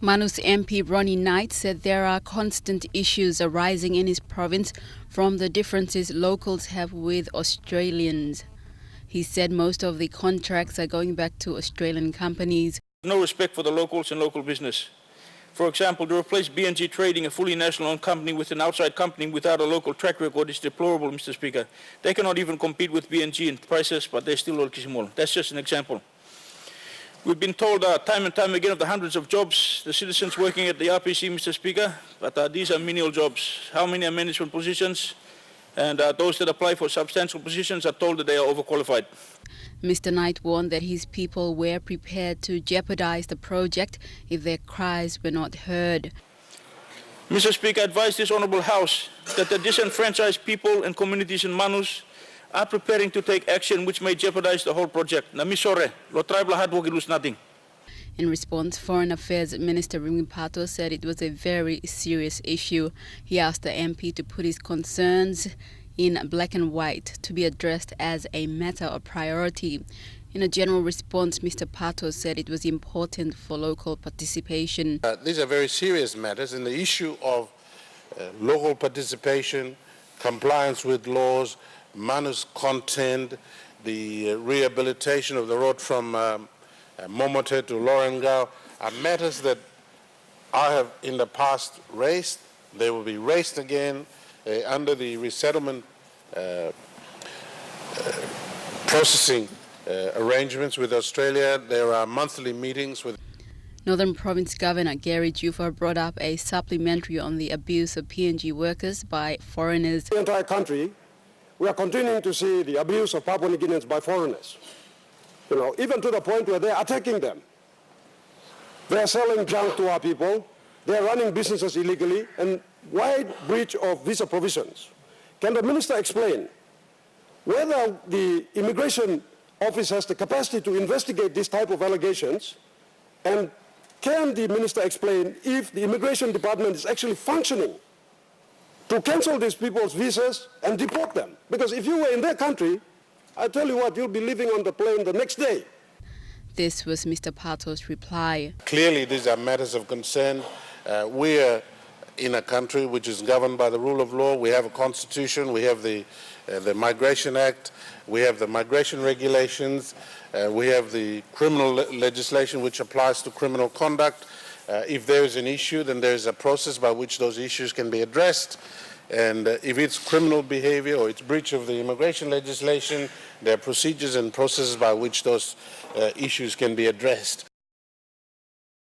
Manus MP Ronnie Knight said there are constant issues arising in his province from the differences locals have with Australians. He said most of the contracts are going back to Australian companies. No respect for the locals and local business. For example, to replace BNG Trading, a fully national-owned company, with an outside company without a local track record is deplorable, Mr. Speaker. They cannot even compete with BNG in prices, but they're still working small. That's just an example. We've been told time and time again of the hundreds of jobs, the citizens working at the RPC, Mr. Speaker, but these are menial jobs. How many are management positions? And those that apply for substantial positions are told that they are overqualified. Mr. Knight warned that his people were prepared to jeopardize the project if their cries were not heard. Mr. Speaker, I advise this Honourable House that the disenfranchised people and communities in Manus are preparing to take action which may jeopardize the whole project. Nothing. In response, Foreign Affairs Minister Rimi Pato said it was a very serious issue. He asked the MP to put his concerns in black and white to be addressed as a matter of priority. In a general response, Mr. Pato said it was important for local participation. These are very serious matters, and the issue of local participation, compliance with laws, Manus content, the rehabilitation of the road from Momote to Lorengau are matters that I have in the past raised. They will be raised again under the resettlement processing arrangements with Australia. There are monthly meetings with Northern Province Governor Gary Jufa brought up a supplementary on the abuse of PNG workers by foreigners. The entire country, we are continuing to see the abuse of Papua New Guineans by foreigners. Even to the point where they are attacking them. They are selling junk to our people. They are running businesses illegally and wide breach of visa provisions. Can the minister explain whether the immigration office has the capacity to investigate this type of allegations? And can the minister explain if the immigration department is actually functioning to cancel these people's visas and deport them? Because if you were in their country, I tell you what, you'll be living on the plane the next day. This was Mr. Pato's reply. Clearly, these are matters of concern. We are in a country which is governed by the rule of law. We have a constitution. We have the Migration Act. We have the migration regulations. We have the criminal legislation which applies to criminal conduct. If there is an issue, then there is a process by which those issues can be addressed. And if it's criminal behavior or it's breach of the immigration legislation, there are procedures and processes by which those issues can be addressed.